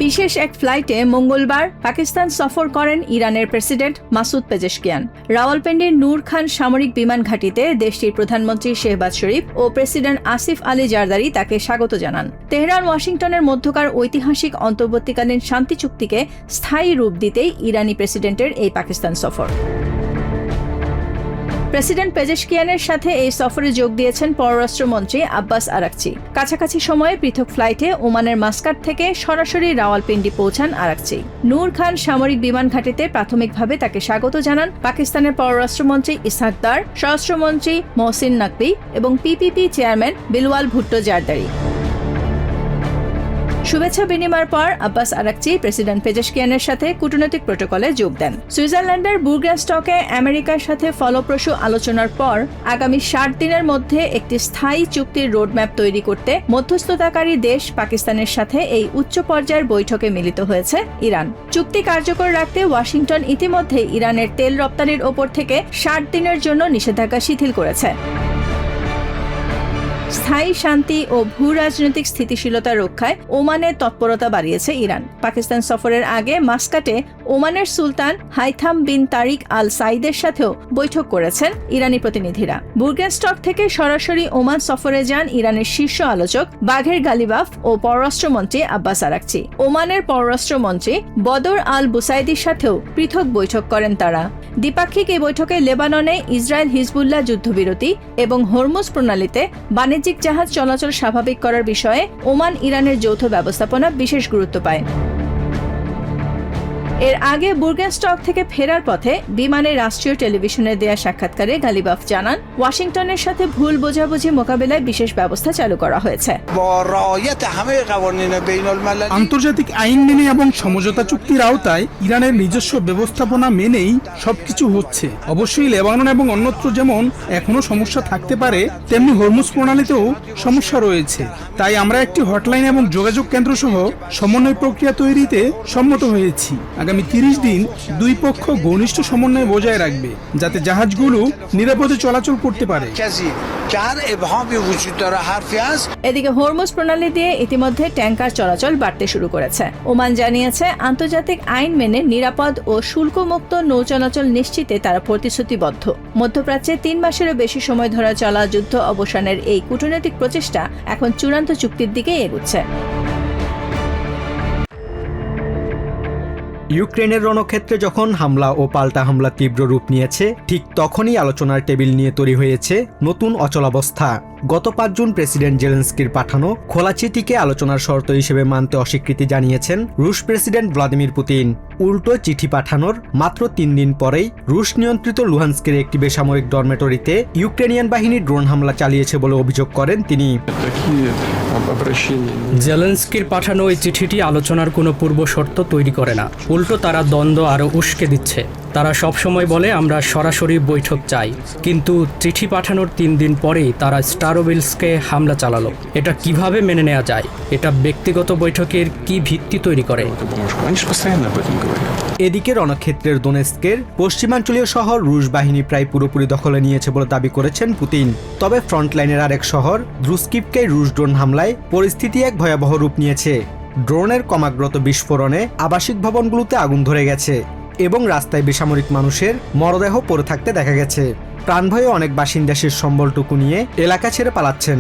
বিশেষ এক ফ্লাইটে মঙ্গলবার পাকিস্তান সফর করেন ইরানের প্রেসিডেন্ট মাসুদ পেজেশকিয়ান। রাওয়ালপিন্ডির নূর খান সামরিক বিমান ঘাঁটিতে দেশটির প্রধানমন্ত্রী শেহবাজ শরীফ ও প্রেসিডেন্ট আসিফ আলী জারদারি তাকে স্বাগত জানান। তেহরান ওয়াশিংটনের মধ্যকার ঐতিহাসিক অন্তর্বর্তীকালীন শান্তি চুক্তিকে স্থায়ী রূপ দিতেই ইরানি প্রেসিডেন্টের এই পাকিস্তান সফর। প্রেসিডেন্ট পেজেশকিয়ানের সাথে এই সফরে যোগ দিয়েছেন পররাষ্ট্রমন্ত্রী আব্বাস আরাকচি। কাছাকাছি সময়ে পৃথক ফ্লাইটে ওমানের মাস্কাট থেকে সরাসরি রাওয়ালপিন্ডি পৌঁছান আরাকচি। নূর খান সামরিক বিমান ঘাঁটিতে প্রাথমিকভাবে তাকে স্বাগত জানান পাকিস্তানের পররাষ্ট্রমন্ত্রী ইসহাক দার, স্বরাষ্ট্রমন্ত্রী মহসিন নাকভি এবং পিপিপি চেয়ারম্যান বিলওয়াল ভুট্টো জারদারি। শুভেচ্ছা বিনিময়ের পর আব্বাস আরাকচি প্রেসিডেন্ট পেজেশকিয়ানের সাথে কূটনৈতিক প্রটোকলে যোগ দেন। সুইজারল্যান্ডের বুরগেনস্টকে আমেরিকার সাথে ফলপ্রসূ আলোচনার পর আগামী 60 দিনের মধ্যে একটি স্থায়ী চুক্তির রোডম্যাপ তৈরি করতে মধ্যস্থতাকারী দেশ পাকিস্তানের সাথে এই উচ্চ পর্যায়ের বৈঠকে মিলিত হয়েছে ইরান। চুক্তি কার্যকর রাখতে ওয়াশিংটন ইতিমধ্যে ইরানের তেল রপ্তানির ওপর থেকে 60 দিনের জন্য নিষেধাজ্ঞা শিথিল করেছে। স্থায়ী শান্তি ও ভূ রাজনৈতিক স্থিতিশীলতা রক্ষায় ওমানের তৎপরতা বাড়িয়েছে ইরান। পাকিস্তান সফরের আগে মাস্কাটে ওমানের সুলতান হাইথাম বিন তারিক আল সাইদের সাথেও বৈঠক করেছেন ইরানি প্রতিনিধিরা। বুরগেনস্টক থেকে সরাসরি ওমান সফরে যান ইরানের শীর্ষ আলোচক বাঘের গালিবাফ ও পররাষ্ট্রমন্ত্রী আব্বাস আরাকচি। ওমানের পররাষ্ট্রমন্ত্রী বদর আল বুসাইদির সাথেও পৃথক বৈঠক করেন তারা। দ্বিপাক্ষিক এই বৈঠকে লেবাননে ইসরায়েল হিজবুল্লাহ যুদ্ধবিরতি এবং হরমুজ প্রণালীতে বাণিজ্যিক জাহাজ চলাচল স্বাভাবিক করার বিষয়ে ওমান ইরানের যৌথ ব্যবস্থাপনা বিশেষ গুরুত্ব পায়। এর আগে বুরগেনস্টক থেকে ফেরার পথে বিমানে রাষ্ট্রীয় টেলিভিশনে দেয়া সাক্ষাৎকারে গালিবাফ জানান, ওয়াশিংটনের সাথে ভুল বোঝাবুঝি মোকাবিলায় বিশেষ ব্যবস্থা চালু করা হয়েছে। আন্তর্জাতিক আইন মেনে এবং সমঝোতা চুক্তির আওতায় ইরানের নিজস্ব ব্যবস্থাপনা মেনেই সবকিছু হচ্ছে। অবশ্যই লেবানন এবং অন্যত্র যেমন এখনো সমস্যা থাকতে পারে, তেমনি হরমুজ প্রণালীতেও সমস্যা রয়েছে। তাই আমরা একটি হটলাইন এবং যোগাযোগ কেন্দ্র সহ সমন্বয় প্রক্রিয়া তৈরিতে সম্মত হয়েছি। আগামী 30 দিন দুই পক্ষ ঘনিষ্ঠ সমন্বয় বজায় রাখবে, যাতে জাহাজগুলো নিরাপদে চলাচল করতে পারে। এদিকে হরমুজ প্রণালী দিয়ে ইতিমধ্যে ট্যাঙ্কার চলাচল বাড়তে শুরু করেছে। ওমান জানিয়েছে, আন্তর্জাতিক আইন মেনে নিরাপদ ও শুল্কমুক্ত নৌ চলাচল নিশ্চিতে তারা প্রতিশ্রুতিবদ্ধ। মধ্যপ্রাচ্যে 3 মাসেরও বেশি সময় ধরে চলা যুদ্ধ অবসানের এই কূটনৈতিক প্রচেষ্টা এখন চূড়ান্ত চুক্তির দিকে এগুচ্ছে। ইউক্রেনের রণক্ষেত্রে যখন হামলা ও পাল্টা হামলা তীব্র রূপ নিয়েছে, ঠিক তখনই আলোচনার টেবিল নিয়ে তৈরি হয়েছে নতুন অচলাবস্থা। গত 5 জুন প্রেসিডেন্ট জেলেনস্কির পাঠানো খোলা চিঠিকে আলোচনার শর্ত হিসেবে মানতে অস্বীকৃতি জানিয়েছেন রুশ প্রেসিডেন্ট ভ্লাদিমির পুতিন। উল্টো চিঠি পাঠানোর মাত্র 3 দিন পরেই রুশ নিয়ন্ত্রিত লুহান্স্কের একটি বেসামরিক ডরমেটরিতে ইউক্রেনিয়ান বাহিনী ড্রোন হামলা চালিয়েছে বলে অভিযোগ করেন তিনি। জেলেনস্কির পাঠানো এই চিঠিটি আলোচনার কোনো পূর্ব শর্ত তৈরি করে না, উল্টো তারা দ্বন্দ্ব আরও উস্কে দিচ্ছে। তারা সবসময় বলে আমরা সরাসরি বৈঠক চাই, কিন্তু চিঠি পাঠানোর 3 দিন পরেই তারা স্টারোবিলসকে হামলা চালালো। এটা কিভাবে মেনে নেওয়া যায়? এটা ব্যক্তিগত বৈঠকের কি ভিত্তি তৈরি করে? এদিকে রণক্ষেত্রের দোনেৎস্কের পশ্চিমাঞ্চলীয় শহর রুশ বাহিনী প্রায় পুরোপুরি দখলে নিয়েছে বলে দাবি করেছেন পুতিন। তবে ফ্রন্টলাইনের আরেক শহর দ্রুস্কিভকে রুশ ড্রোন হামলায় পরিস্থিতি এক ভয়াবহ রূপ নিয়েছে। ড্রোনের ক্রমাগত বিস্ফোরণে আবাসিক ভবনগুলোতে আগুন ধরে গেছে এবং রাস্তায় বেসামরিক মানুষের মরদেহ পড়ে থাকতে দেখা গেছে। প্রাণভয়ে অনেক বাসিন্দা শেষ সম্বলটুকু নিয়ে এলাকা ছেড়ে পালাচ্ছেন।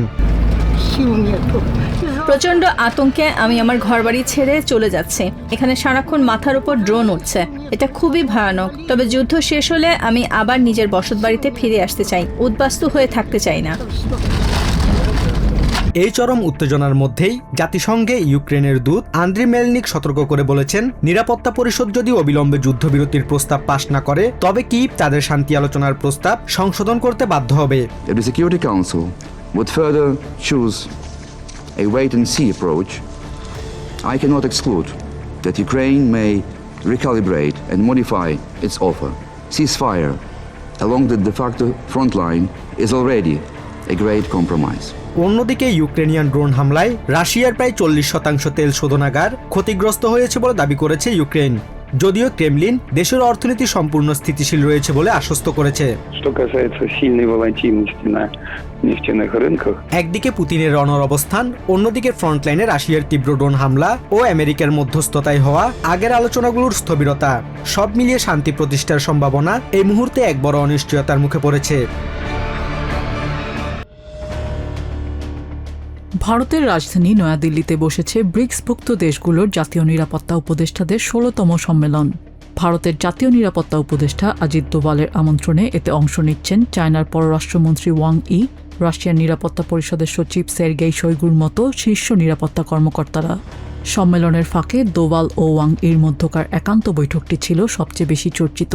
প্রচন্ড আতঙ্কে আমি আমার ঘরবাড়ি ছেড়ে চলে যাচ্ছি। এখানে সারাক্ষণ মাথার উপর ড্রোন উঠছে। এটা খুবই ভয়ানক। তবে যুদ্ধ শেষ হলে আমি আবার নিজের বসতবাড়িতে ফিরে আসতে চাই। উদ্বাস্তু হয়ে থাকতে চাই না। এই চরম উত্তেজনার মধ্যেই জাতিসংঘে ইউক্রেনের দূত আন্দ্রি মেলনিক সতর্ক করে বলেছেন, নিরাপত্তা পরিষদ যদি অবিলম্বে যুদ্ধবিরতির প্রস্তাব পাশ না করে, তবে কিভ তাদের শান্তি আলোচনার প্রস্তাব সংশোধন করতে বাধ্য হবে। If the Security Council would further choose a wait-and-see approach, I cannot exclude that Ukraine may recalibrate and modify its offer. Ceasefire along the de facto front line is already a great compromise. অন্যদিকে Ukrainian drone হামলায় রাশিয়ার প্রায় 40% তেল শোধনাগার ক্ষতিগ্রস্ত হয়েছে বলে দাবি করেছে ইউক্রেন। যদিও ক্রেমলিন দেশের অর্থনীতি সম্পূর্ণ স্থিতিশীল রয়েছে বলে আশ্বস্ত করেছে। Что касается сильной волатильности на нефтяных рынках, একদিকে পুতিনের রণর অবস্থান, অন্যদিকে ফ্রন্টলাইনে রাশিয়ার তীব্র ড্রোন হামলা ও আমেরিকার মধ্যস্থতায় হওয়া আগের আলোচনাগুলোর স্থবিরতা, সব মিলিয়ে শান্তি প্রতিষ্ঠার সম্ভাবনা এই মুহূর্তে এক বড় অনিশ্চয়তার মুখে পড়েছে। ভারতের রাজধানী নয়াদিল্লিতে বসেছে ব্রিক্সভুক্ত দেশগুলোর জাতীয় নিরাপত্তা উপদেষ্টাদের ১৬তম সম্মেলন। ভারতের জাতীয় নিরাপত্তা উপদেষ্টা অজিত দোভালের আমন্ত্রণে এতে অংশ নিচ্ছেন চায়নার পররাষ্ট্রমন্ত্রী ওয়াং ই, রাশিয়ার নিরাপত্তা পরিষদের সচিব সের্গেই শোইগুর মতো শীর্ষ নিরাপত্তা কর্মকর্তারা। সম্মেলনের ফাঁকে দোভাল ও ওয়াং ইর মধ্যকার একান্ত বৈঠকটি ছিল সবচেয়ে বেশি চর্চিত।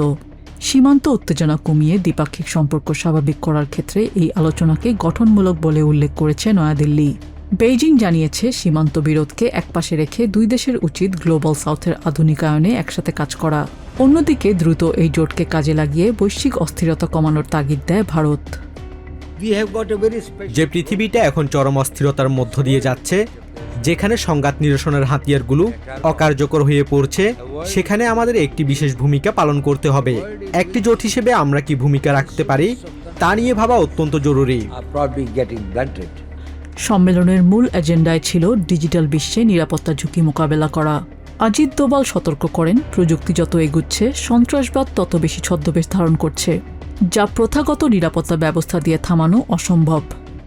সীমান্ত উত্তেজনা কমিয়ে দ্বিপাক্ষিক সম্পর্ক স্বাভাবিক করার ক্ষেত্রে এই আলোচনাকে গঠনমূলক বলে উল্লেখ করেছে নয়াদিল্লি। বেইজিং জানিয়েছে সীমান্ত বিরোধকে একপাশে রেখে দুই দেশের উচিত গ্লোবাল সাউথের আধুনিকায়নে একসাথে কাজ করা। অন্যদিকে দ্রুত এই জোটকে কাজে লাগিয়ে বৈশ্বিক অস্থিরতা কমানোর তাগিদ দেয় ভারত। যে পৃথিবীটা এখন চরম অস্থিরতার মধ্য দিয়ে যাচ্ছে, যেখানে সংঘাত নিরসনের হাতিয়ারগুলো অকার্যকর হয়ে পড়ছে, সেখানে আমাদের একটি বিশেষ ভূমিকা পালন করতে হবে। একটি জোট হিসেবে আমরা কি ভূমিকা রাখতে পারি তা নিয়ে ভাবা অত্যন্ত জরুরি। সম্মেলনের মূল এজেন্ডায় ছিল ডিজিটাল বিশ্বে নিরাপত্তা ঝুঁকি মোকাবেলা করা। অজিত দোভাল সতর্ক করেন, প্রযুক্তি যত এগুচ্ছে সন্ত্রাসবাদ তত বেশি ছদ্মবেশ ধারণ করছে, যা প্রথাগত নিরাপত্তা ব্যবস্থা দিয়ে থামানো অসম্ভব।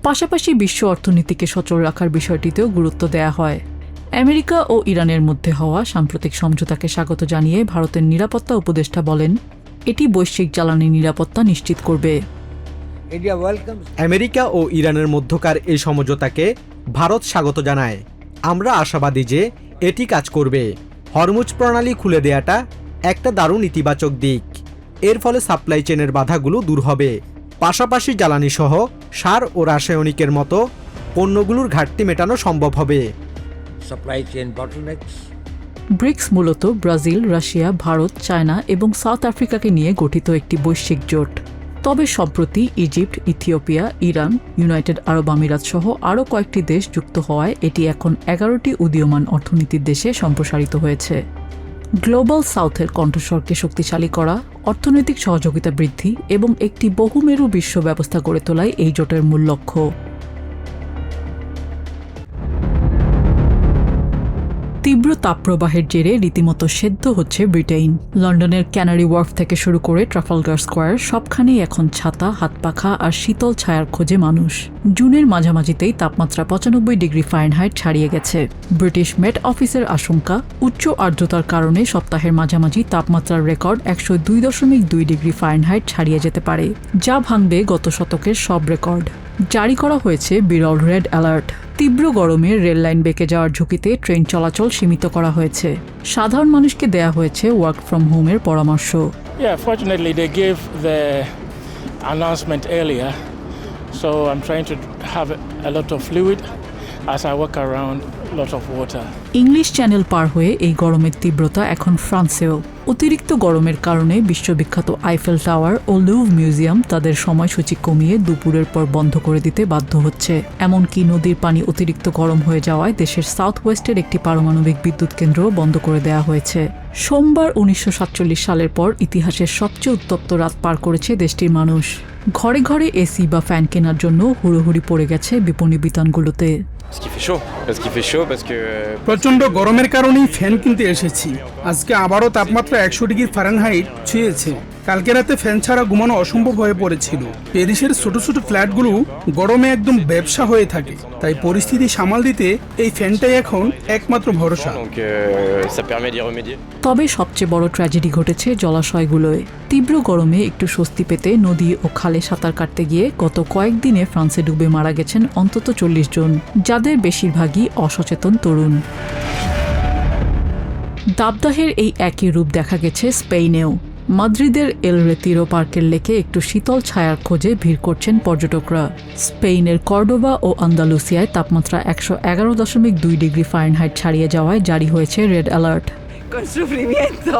পাশাপাশি বিশ্ব অর্থনীতিকে সচল রাখার বিষয়টিতেও গুরুত্ব দেয়া হয়। আমেরিকা ও ইরানের মধ্যে হওয়া সাম্প্রতিক সমঝোতাকে স্বাগত জানিয়ে ভারতের নিরাপত্তা উপদেষ্টা বলেন, এটি বৈশ্বিক জ্বালানি নিরাপত্তা নিশ্চিত করবে। আমেরিকা ও ইরানের মধ্যকার এই সমঝোতাকে ভারত স্বাগত জানায়। আমরা আশাবাদী যে এটি কাজ করবে। হরমুজ প্রণালী খুলে দেয়াটা একটা দারুণ ইতিবাচক দিক। এর ফলে সাপ্লাই চেনের বাধাগুলো দূর হবে। পাশাপাশি জ্বালানি সহ সার ও রাসায়নিকের মতো পণ্যগুলোর ঘাটতি মেটানো সম্ভব হবে। ব্রিক্স মূলত ব্রাজিল, রাশিয়া, ভারত, চায়না এবং সাউথ আফ্রিকাকে নিয়ে গঠিত একটি বৈশ্বিক জোট। তবে সম্প্রতি ইজিপ্ট, ইথিওপিয়া, ইরান, ইউনাইটেড আরব আমিরাত সহ আরও কয়েকটি দেশ যুক্ত হওয়ায় এটি এখন 11টি উদীয়মান অর্থনীতির দেশে সম্প্রসারিত হয়েছে। গ্লোবাল সাউথের কণ্ঠস্বরকে শক্তিশালী করা, অর্থনৈতিক সহযোগিতা বৃদ্ধি এবং একটি বহুমেরু বিশ্ব ব্যবস্থা গড়ে তোলাই এই জোটের মূল লক্ষ্য। তীব্র তাপপ্রবাহের জেরে রীতিমতো সেদ্ধ হচ্ছে ব্রিটেন। লন্ডনের ক্যানারি ওয়ার্ফ থেকে শুরু করে ট্রাফালগার স্কোয়ার সবখানেই এখন ছাতা, হাতপাখা আর শীতল ছায়ার খোঁজে মানুষ। জুনের মাঝামাঝিতেই তাপমাত্রা 95 ডিগ্রি ফারেনহাইট ছাড়িয়ে গেছে। ব্রিটিশ মেট অফিসের আশঙ্কা, উচ্চ আর্দ্রতার কারণে সপ্তাহের মাঝামাঝি তাপমাত্রার রেকর্ড 102.2 ডিগ্রি ফারেনহাইট ছাড়িয়ে যেতে পারে, যা ভাঙবে গত শতকের সব রেকর্ড। জারি করা হয়েছে বিরল রেড অ্যালার্ট। তীব্র গরমে রেললাইন বেঁকে যাওয়ার ঝুঁকিতে ট্রেন চলাচল সীমিত করা হয়েছে। সাধারণ মানুষকে দেয়া হয়েছে ওয়ার্ক ফ্রম হোমের পরামর্শ। Yeah, fortunately they gave the announcement earlier, so I'm trying to have a lot of fluid as I walk around, a lot of water. English channel পার হয়ে এই গরমের তীব্রতা এখন ফ্রান্সেও। অতিরিক্ত গরমের কারণে বিশ্ববিখ্যাত আইফেল টাওয়ার ও লুভ মিউজিয়াম তাদের সময়সূচি কমিয়ে দুপুরের পর বন্ধ করে দিতে বাধ্য হচ্ছে। এমনকি নদীর পানি অতিরিক্ত গরম হয়ে যাওয়ায় দেশের সাউথ ওয়েস্টের একটি পারমাণবিক বিদ্যুৎ কেন্দ্র বন্ধ করে দেওয়া হয়েছে। সোমবার 1947 সালের পর ইতিহাসের সবচেয়ে উত্তপ্ত রাত পার করেছে দেশটির মানুষ। ঘরে ঘরে এসি বা ফ্যান কেনার জন্য হুড়োহুড়ি পড়ে গেছে বিপণী বিতানগুলোতে। প্রচন্ড গরমের কারণেই ফ্যান কিনতে এসেছি। আজকে আবারও তাপমাত্রা 100 ডিগ্রি ফারেনহাইট ছুঁয়েছে। কালকে রাতে ফ্যান ছাড়া ঘুমানো অসম্ভব হয়ে পড়েছিল। প্যারিসের ছোট ছোট ফ্ল্যাটগুলো গরমে একদম ব্যবসা হয়ে থাকে, তাই পরিস্থিতি সামাল দিতে এই ফ্যানটাই এখন একমাত্র ভরসা। তবে সবচেয়ে বড় ট্র্যাজেডি ঘটেছে জলাশয়গুলোয়। তীব্র গরমে একটু স্বস্তি পেতে নদী ও খালে সাঁতার কাটতে গিয়ে গত কয়েকদিনে ফ্রান্সে ডুবে মারা গেছেন অন্তত 40 জন, যাদের বেশিরভাগই অসচেতন তরুণ। দাবদাহের এই একই রূপ দেখা গেছে স্পেনেও। মাদ্রিদের এল রেতিরো পার্কের লেকে একটু শীতল ছায়ার খোঁজে ভিড় করছেন পর্যটকরা। স্পেনের কর্ডোবা ও আন্দালুসিয়ায় তাপমাত্রা 111.2 ডিগ্রি ফারেনহাইট ছাড়িয়ে যাওয়ায় জারি হয়েছে red alert. con sufrimiento.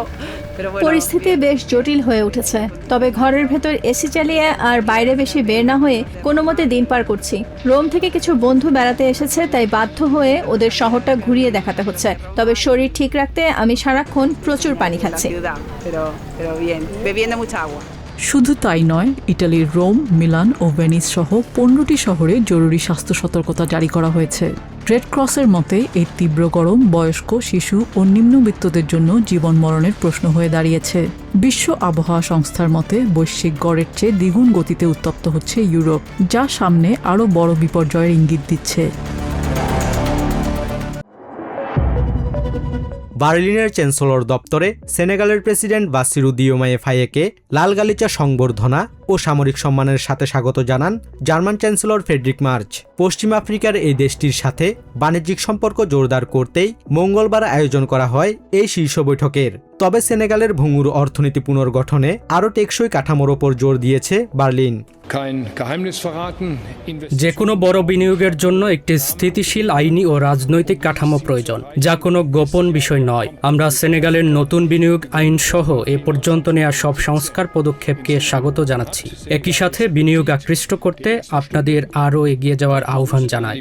Pero bueno, পরিস্থিতি বেশ জটিল হয়ে উঠেছে, তবে ঘরের ভেতর এসি চালিয়ে আর বাইরে বেশি বের না হয়ে কোনো মতে দিন পার করছি। রোম থেকে কিছু বন্ধু বেড়াতে এসেছে, তাই বাধ্য হয়ে ওদের শহরটা ঘুরিয়ে দেখাতে হচ্ছে। তবে শরীর ঠিক রাখতে আমি সারাক্ষণ প্রচুর পানি la খাচ্ছি। ciudad, pero bien, bebiendo mucha agua. শুধু তাই নয়, ইটালির রোম, মিলান ও ভেনিস সহ 15টি শহরে জরুরি স্বাস্থ্য সতর্কতা জারি করা হয়েছে। রেড ক্রসের মতে এই তীব্র গরম বয়স্ক, শিশু ও নিম্নবিত্তদের জন্য জীবন মরণের প্রশ্ন হয়ে দাঁড়িয়েছে। বিশ্ব আবহাওয়া সংস্থার মতে বৈশ্বিক গড়ের চেয়ে দ্বিগুণ গতিতে উত্তপ্ত হচ্ছে ইউরোপ, যা সামনে আরও বড় বিপর্যয়ের ইঙ্গিত দিচ্ছে। বার্লিনের চ্যান্সেলর দপ্তরে সেনেগালের প্রেসিডেন্ট বাসিরু দিওমায়ে ফায়েকে লাল গালিচা সংবর্ধনা ও সামরিক সম্মানের সাথে স্বাগত জানান জার্মান চ্যান্সেলর ফ্রেডরিক মার্চ। পশ্চিম আফ্রিকার এই দেশটির সাথে বাণিজ্যিক সম্পর্ক জোরদার করতেই মঙ্গলবার আয়োজন করা হয় এই শীর্ষ বৈঠকের। তবে সেনেগালের ভঙ্গুর অর্থনীতি পুনর্গঠনে আরও টেকসই কাঠামোর ওপর জোর দিয়েছে বার্লিন। যে কোনো বড় বিনিয়োগের জন্য একটি স্থিতিশীল আইনি ও রাজনৈতিক কাঠামো প্রয়োজন, যা কোনো গোপন বিষয় নয়। আমরা সেনেগালের নতুন বিনিয়োগ আইন সহ এ পর্যন্ত নেওয়া সব সংস্কার পদক্ষেপকে স্বাগত জানাচ্ছি। একই সাথে বিনিয়োগ আকৃষ্ট করতে আপনাদের আরও এগিয়ে যাওয়ার আহ্বান জানাই।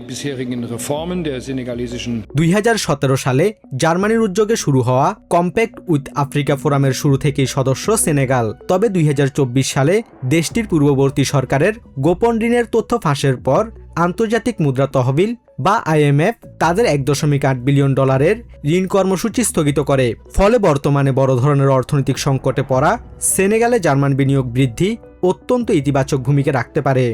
2017 সালে জার্মানির উদ্যোগে শুরু হওয়া কম্প্যাক্ট উইথ আফ্রিকা ফোরামের শুরু থেকেই সদস্য সেনেগাল। তবে 2024 সালে দেশটির পূর্ববর্তী সরকারের গোপন ঋণের তথ্য ফাঁসের পর আন্তর্জাতিক মুদ্রা তহবিল বা IMF তাদের $1.8 বিলিয়ন ঋণ কর্মসূচি স্থগিত করে। ফলে বর্তমানে বড় ধরনের অর্থনৈতিক সংকটে পড়া সেনেগালে জার্মান বিনিয়োগ বৃদ্ধি অত্যন্ত ইতিবাচক ভূমিকা রাখতে পারে।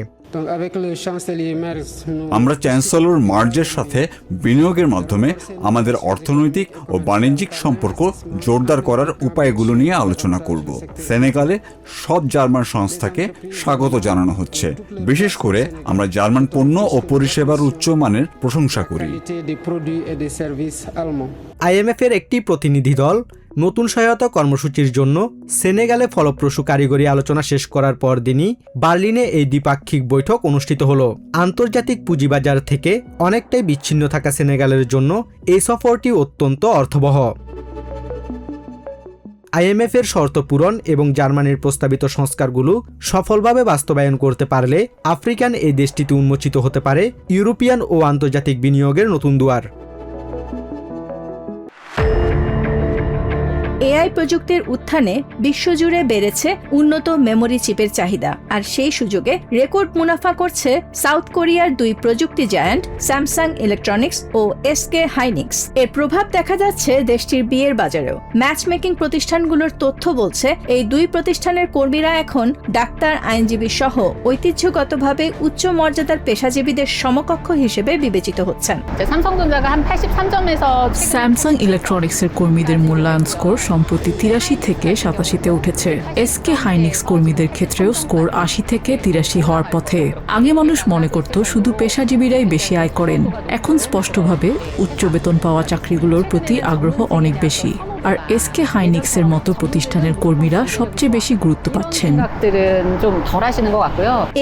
আমরা চ্যান্সেলর মার্জের সাথে বিনিয়োগের মাধ্যমে আমাদের অর্থনৈতিক ও বাণিজ্যিক সম্পর্ক জোরদার করার উপায়গুলো নিয়ে আলোচনা করব। সেনেগালে সব জার্মান সংস্থাকে স্বাগত জানানো হচ্ছে। বিশেষ করে আমরা জার্মান পণ্য ও পরিষেবার উচ্চমানের প্রশংসা করি। IMF এর একটি প্রতিনিধি দল নতুন সহায়তা কর্মসূচির জন্য সেনেগালে ফলপ্রসূ কারিগরি আলোচনা শেষ করার পরদিনই বার্লিনে এই দ্বিপাক্ষিক বৈঠক অনুষ্ঠিত হলো। আন্তর্জাতিক পুঁজিবাজার থেকে অনেকটাই বিচ্ছিন্ন থাকা সেনেগালের জন্য এই সফরটি অত্যন্ত অর্থবহ। IMF এর শর্ত পূরণ এবং জার্মানির প্রস্তাবিত সংস্কারগুলো সফলভাবে বাস্তবায়ন করতে পারলে আফ্রিকান এই দেশটিতে উন্মোচিত হতে পারে ইউরোপিয়ান ও আন্তর্জাতিক বিনিয়োগের নতুন দুয়ার। এআই প্রযুক্তির উত্থানে বিশ্বজুড়ে বেড়েছে উন্নত মেমোরি চিপের চাহিদা, আর সেই সুযোগে রেকর্ড মুনাফা করছে সাউথ কোরিয়ার দুই প্রযুক্তি জায়ান্ট স্যামসাং ইলেকট্রনিক্স ও SK হাইনিক্স। এর প্রভাব দেখা যাচ্ছে দেশটির বিয়ের বাজারেও। ম্যাচ মেকিং প্রতিষ্ঠানগুলোর তথ্য বলছে এই দুই প্রতিষ্ঠানের কর্মীরা এখন ডাক্তার, আইনজীবী সহ ঐতিহ্যগতভাবে উচ্চ মর্যাদার পেশাজীবীদের সমকক্ষ হিসেবে বিবেচিত হচ্ছেন। স্যামসাং ইলেকট্রনিক্সের কর্মীদের মূল্যায়ন স্কোর সম্প্রতি 83 থেকে 87-তে উঠেছে। SK হাইনিক্স কর্মীদের ক্ষেত্রেও স্কোর 80 থেকে 83 হওয়ার পথে। আগে মানুষ মনে করত শুধু পেশাজীবীরাই বেশি আয় করেন, এখন স্পষ্টভাবে উচ্চ বেতন পাওয়া চাকরিগুলোর প্রতি আগ্রহ অনেক বেশি। আর SK হাইনিক্সের মতো প্রতিষ্ঠানের কর্মীরা সবচেয়ে বেশি গুরুত্ব পাচ্ছেন।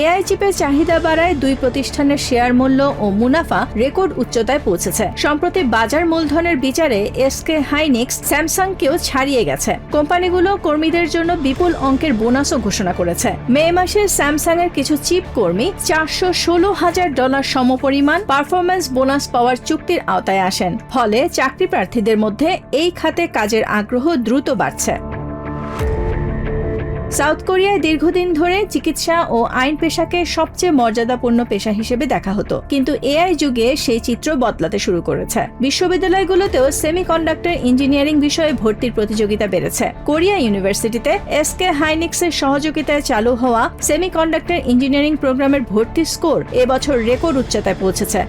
এআই চিপের চাহিদা বাড়ায় দুই প্রতিষ্ঠানের শেয়ার মূল্য ও মুনাফা রেকর্ড উচ্চতায় পৌঁছেছে। সম্প্রতি বাজার মূলধনের বিচারে SK হাইনিক্স স্যামসাংকেও ছাড়িয়ে গেছে। কোম্পানিগুলো কর্মীদের জন্য বিপুল অঙ্কের বোনাসও ঘোষণা করেছে। মে মাসে স্যামসাং এর কিছু চিপ কর্মী $416,000 সমপরিমাণ পারফরম্যান্স বোনাস পাওয়ার চুক্তির আওতায় আসেন। ফলে চাকরি প্রার্থীদের মধ্যে এই খাতে কাজের আগ্রহ দ্রুত বাড়ছে। সাউথ কোরিয়ায় দীর্ঘদিন ধরে চিকিৎসা ও আইন পেশাকে সবচেয়ে মর্যাদাপূর্ণ পেশা হিসেবে দেখা হতো, কিন্তু এআই যুগে সেই চিত্র বদলাতে শুরু করেছে। বিশ্ববিদ্যালয়গুলোতেও সেমিকন্ডাক্টর ইঞ্জিনিয়ারিং বিষয়ে ভর্তির প্রতিযোগিতা বেড়েছে। কোরিয়া ইউনিভার্সিটিতে SK হাইনিক্সের সহযোগিতায় চালু হওয়া সেমিকন্ডাক্টর ইঞ্জিনিয়ারিং প্রোগ্রামের ভর্তি স্কোর এবছর রেকর্ড উচ্চতায় পৌঁছেছে।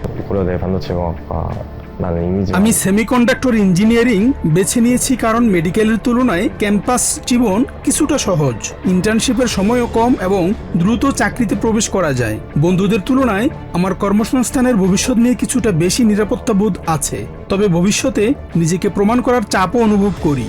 আমি সেমিকন্ডাক্টর ইঞ্জিনিয়ারিং বেছে নিয়েছি কারণ মেডিকেলের তুলনায় ক্যাম্পাস জীবন কিছুটা সহজ, ইন্টার্নশিপের সময়ও কম এবং দ্রুত চাকরিতে প্রবেশ করা যায়। বন্ধুদের তুলনায় আমার কর্মসংস্থানের ভবিষ্যৎ নিয়ে কিছুটা বেশি নিরাপত্তা বোধ আছে। তবে ভবিষ্যতে নিজেকে প্রমাণ করার চাপও অনুভব করি।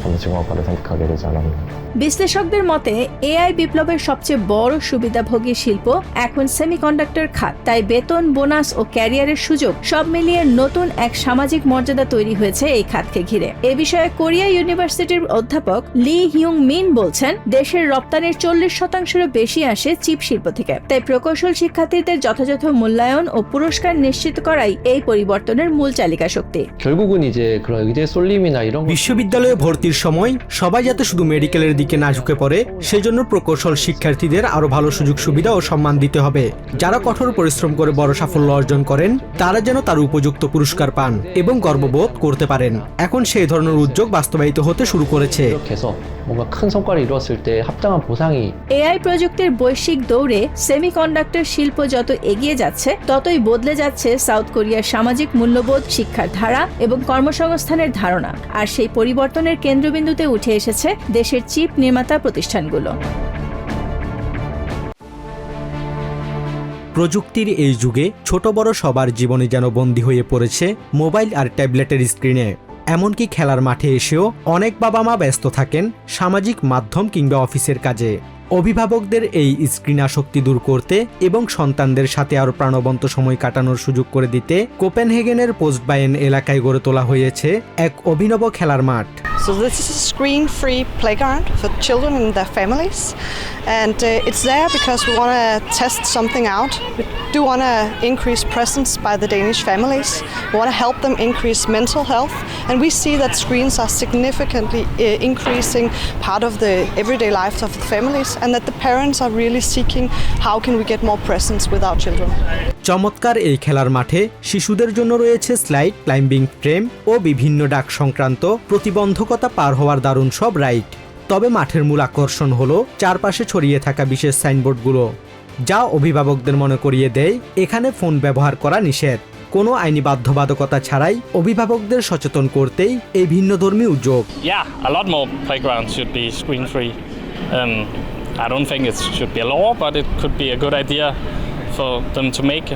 বিশ্লেষকদের মতে এআই বিপ্লবের সবচেয়ে বড় সুবিধাভোগী শিল্প এখন সেমিকন্ডাক্টর খাত। তাই বেতন, বোনাস ও ক্যারিয়ারের সুযোগ সব মিলিয়ে নতুন এক সামাজিক মর্যাদা তৈরি হয়েছে এই খাতকে ঘিরে। এ বিষয়ে কোরিয়া ইউনিভার্সিটির অধ্যাপক লি হিউং মিন বলছেন, দেশের রপ্তানির 40%-এরও বেশি আসে চিপ শিল্প থেকে। তাই প্রকৌশল শিক্ষার্থীদের যথাযথ মূল্যায়ন ও পুরস্কার নিশ্চিত করাই এই পরিবর্তনের মূল চালিকা শক্তি। বিশ্ববিদ্যালয়ে ভর্তির সময় সবাই যাতে শুধু মেডিকেলের দিকে না ঝুঁকে পড়ে, সেজন্য প্রকৌশল শিক্ষার্থীদের আরো ভালো সুযোগ সুবিধা ও সম্মান দিতে হবে। যারা কঠোর পরিশ্রম করে বড় সাফল্য অর্জন করেন, তারা যেন তার উপযুক্ত পুরস্কার পান এবং গর্ববোধ করতে পারেন। এখন সেই ধরনের উদ্যোগ বাস্তবায়িত হতে শুরু করেছে। এআই প্রযুক্তির বৈশ্বিক দৌড়ে সেমিকন্ডাক্টর শিল্প যত এগিয়ে যাচ্ছে, ততই বদলে যাচ্ছে সাউথ কোরিয়ার সামাজিক মূল্যবোধ, শিক্ষার ধারা এবং কর্মসংস্থানের ধারণা। আর সেই পরিবর্তনের কেন্দ্রবিন্দুতে উঠে এসেছে দেশের চিপ নির্মাতা প্রতিষ্ঠানগুলো। প্রযুক্তির এই যুগে ছোট বড় সবার জীবনে যেন বন্দী হয়ে পড়েছে মোবাইল আর ট্যাবলেটের স্ক্রিনে। এমনকি খেলার মাঠে এসেও অনেক বাবা মা ব্যস্ত থাকেন সামাজিক মাধ্যম কিংবা অফিসের কাজে। অভিভাবকদের এই স্ক্রিন আসক্তি দূর করতে এবং সন্তানদের সাথে আরো প্রাণবন্ত সময় কাটানোর সুযোগ করে দিতে কোপেনহেগেনের পোস্টবায়েন এলাকায় গড়ে তোলা হয়েছে এক অভিনব খেলার মাঠ। So this is a screen-free playground for children and their families, and it's there because we want to test something out. We do want to increase presence by the Danish families. We want to help them increase mental health, and we see that screens are significantly increasing part of the everyday life of the families, and that the parents are really seeking how can we get more presence with our children. চমৎকার এই খেলার মাঠে শিশুদের জন্য রয়েছে slide, climbing frame ও বিভিন্ন ডাক সংক্রান্ত প্রতিবন্ধকতা পার হওয়ার দারুণ সব রাইড। তবে মাঠের মূল আকর্ষণ হলো চারপাশে ছড়িয়ে থাকা বিশেষ সাইনবোর্ডগুলো, যা অভিভাবকদের মনে করিয়ে দেয় এখানে ফোন ব্যবহার করা নিষেধ। কোনো আইনি বাধ্যবাধকতা ছাড়াই অভিভাবকদের সচেতন করতেই এই ভিন্নধর্মী উদ্যোগ। A lot more playgrounds should be screen free. I don't think it should be a law, but it could be a good idea for them to make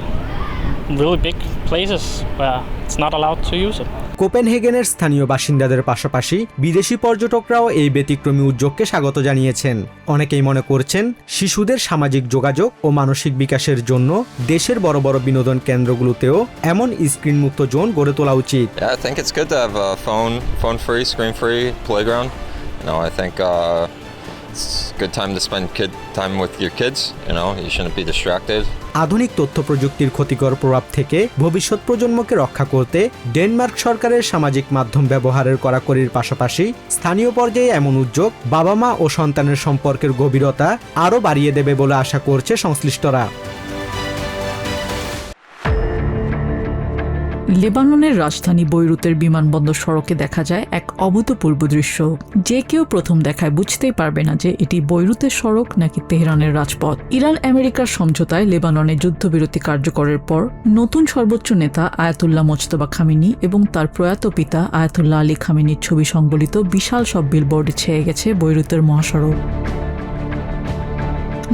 really big places where it's not allowed to use it. কোপেনহেগেনের স্থানীয় বাসিন্দাদের পাশাপাশি বিদেশি পর্যটকরাও এই ব্যতিক্রমী উদ্যোগকে স্বাগত জানিয়েছেন। অনেকেই মনে করছেন শিশুদের সামাজিক যোগাযোগ ও মানসিক বিকাশের জন্য দেশের বড় বড় বিনোদন কেন্দ্রগুলোতেও এমন স্ক্রিনমুক্ত জোন গড়ে তোলা উচিত। I think it's good to have a phone free, screen free playground. I think it's a good time to spend time with your kids. You shouldn't be distracted. আধুনিক তথ্য প্রযুক্তির ক্ষতিকর প্রভাব থেকে ভবিষ্যৎ প্রজন্মকে রক্ষা করতে ডেনমার্ক সরকারের সামাজিক মাধ্যম ব্যবহারের কড়াকড়ির পাশাপাশি স্থানীয় পর্যায়ে এমন উদ্যোগ বাবা মা ও সন্তানের সম্পর্কের গভীরতা আরও বাড়িয়ে দেবে বলে আশা করছে সংশ্লিষ্টরা। লেবাননের রাজধানী বৈরুতের বিমানবন্দর সড়কে দেখা যায় এক অভূতপূর্ব দৃশ্য। যে কেউ প্রথম দেখায় বুঝতেই পারবে না যে এটি বৈরুতের সড়ক নাকি তেহরানের রাজপথ। ইরান আমেরিকার সমঝোতায় লেবাননে যুদ্ধবিরতি কার্যকরের পর নতুন সর্বোচ্চ নেতা আয়াতুল্লাহ মোজতবা খামেনি এবং তার প্রয়াত পিতা আয়াতুল্লাহ আলী খামেনির ছবি সংবলিত বিশাল সব বিলবোর্ডে ছেয়ে গেছে বৈরুতের মহাসড়ক।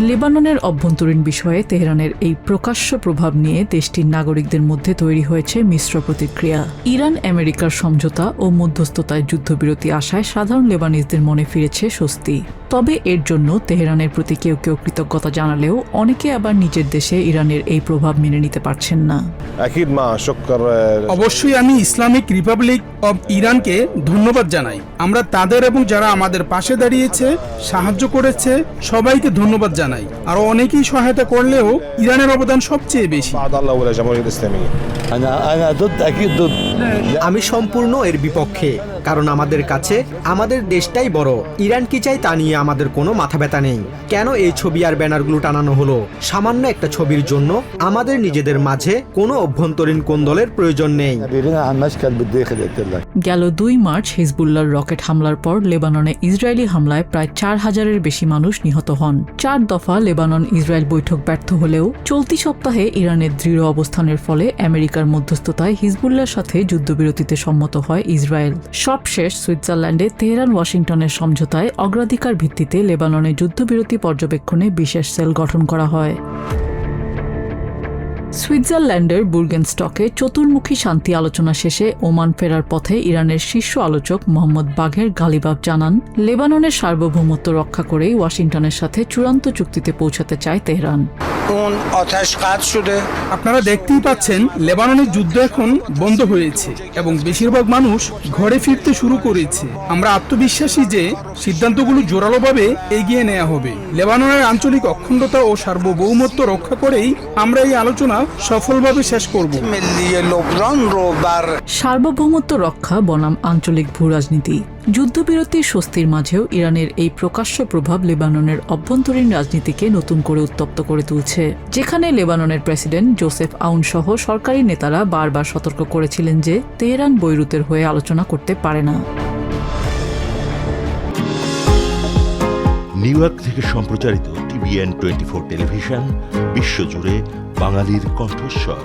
লেবাননের অভ্যন্তরীণ বিষয়ে তেহরানের এই প্রকাশ্য প্রভাব নিয়ে দেশটির নাগরিকদের মধ্যে তৈরি হয়েছে মিশ্র প্রতিক্রিয়া। ইরান আমেরিকার সমঝোতা ও মধ্যস্থতায় যুদ্ধবিরতি আশায় সাধারণ লেবানিজদের মনে ফিরেছে স্বস্তি। তবে এর জন্য তেহরানের প্রতি কেউ কেউ কৃতজ্ঞতা জানালেও অনেকে আবার নিজের দেশে ইরানের এই প্রভাব মেনে নিতে পারছেন না। অবশ্যই আমি ইসলামিক রিপাবলিক অব ইরানকে ধন্যবাদ জানাই। আমরা তাদের এবং যারা আমাদের পাশে দাঁড়িয়েছে, সাহায্য করেছে, সবাইকে ধন্যবাদ জানাই। আরো অনেকেই সহায়তা করলেও ইরানের অবদান সবচেয়ে বেশি। আমি সম্পূর্ণ এর বিপক্ষে, কারণ আমাদের কাছে আমাদের দেশটাই বড়। ইরান কি চাই তা নিয়ে আমাদের কোনো মাথা ব্যথা নেই। কেন এই ছবি আর ব্যানারগুলো টানানো হলো? সামান্য একটা ছবির জন্য আমাদের নিজেদের মাঝে কোনো অভ্যন্তরীণ কোন্দলের প্রয়োজন নেই। গেল 2 মার্চ হিজবুল্লাহর রকেট হামলার পর লেবাননে ইসরায়েলি হামলায় প্রায় 4000-এর বেশি মানুষ নিহত হন। 4 দফা লেবানন ইসরায়েল বৈঠক ব্যর্থ হলেও চলতি সপ্তাহে ইরানের দৃঢ় অবস্থানের ফলে আমেরিকার মধ্যস্থতায় হিজবুল্লাহর সাথে যুদ্ধবিরতিতে সম্মত হয় ইসরায়েল। সবশেষ সুইজারল্যান্ডে তেহরান ওয়াশিংটনের সমঝোতায় অগ্রাধিকার ভিত্তিতে লেবাননে যুদ্ধবিরতি পর্যবেক্ষণে বিশেষ সেল গঠন করা হয়। সুইজারল্যান্ডের বুর্গেনস্টকে চতুর্মুখী শান্তি আলোচনা শেষে ওমান ফেরার পথে ইরানের শীর্ষ আলোচক মোহাম্মদ বাঘের গালিবাফ জানান, লেবাননের সার্বভৌমত্ব রক্ষা করেই ওয়াশিংটনের সাথে চূড়ান্ত চুক্তিতে পৌঁছাতে চায় তেহরান। আপনারা দেখতেই পাচ্ছেন লেবাননের যুদ্ধ এখন বন্ধ হয়েছে এবং বেশিরভাগ মানুষ ঘরে ফিরতে শুরু করেছে। আমরা আত্মবিশ্বাসী যে সিদ্ধান্তগুলো জোরালোভাবে এগিয়ে নেওয়া হবে। লেবাননের আঞ্চলিক অখণ্ডতা ও সার্বভৌমত্ব রক্ষা করেই আমরা এই আলোচনা সফলভাবে শেষ করব। সার্বভৌমত্ব রক্ষা বনাম আঞ্চলিক ভূরাজনীতি। যুদ্ধবিরতির স্বস্তির মাঝেও ইরানের এই প্রকাশ্য প্রভাব লেবাননের অভ্যন্তরীণ রাজনীতিকে নতুন করে উত্তপ্ত করে তুলছে, যেখানে লেবাননের প্রেসিডেন্ট জোসেফ আউন সহ সরকারি নেতারা বারবার সতর্ক করেছিলেন যে তেহরান বৈরুতের হয়ে আলোচনা করতে পারে না। নিউ ইয়র্ক থেকে সম্প্রচারিত TVN 24 টেলিভিশন বিশ্বজুড়ে বাঙালির কণ্ঠস্বর।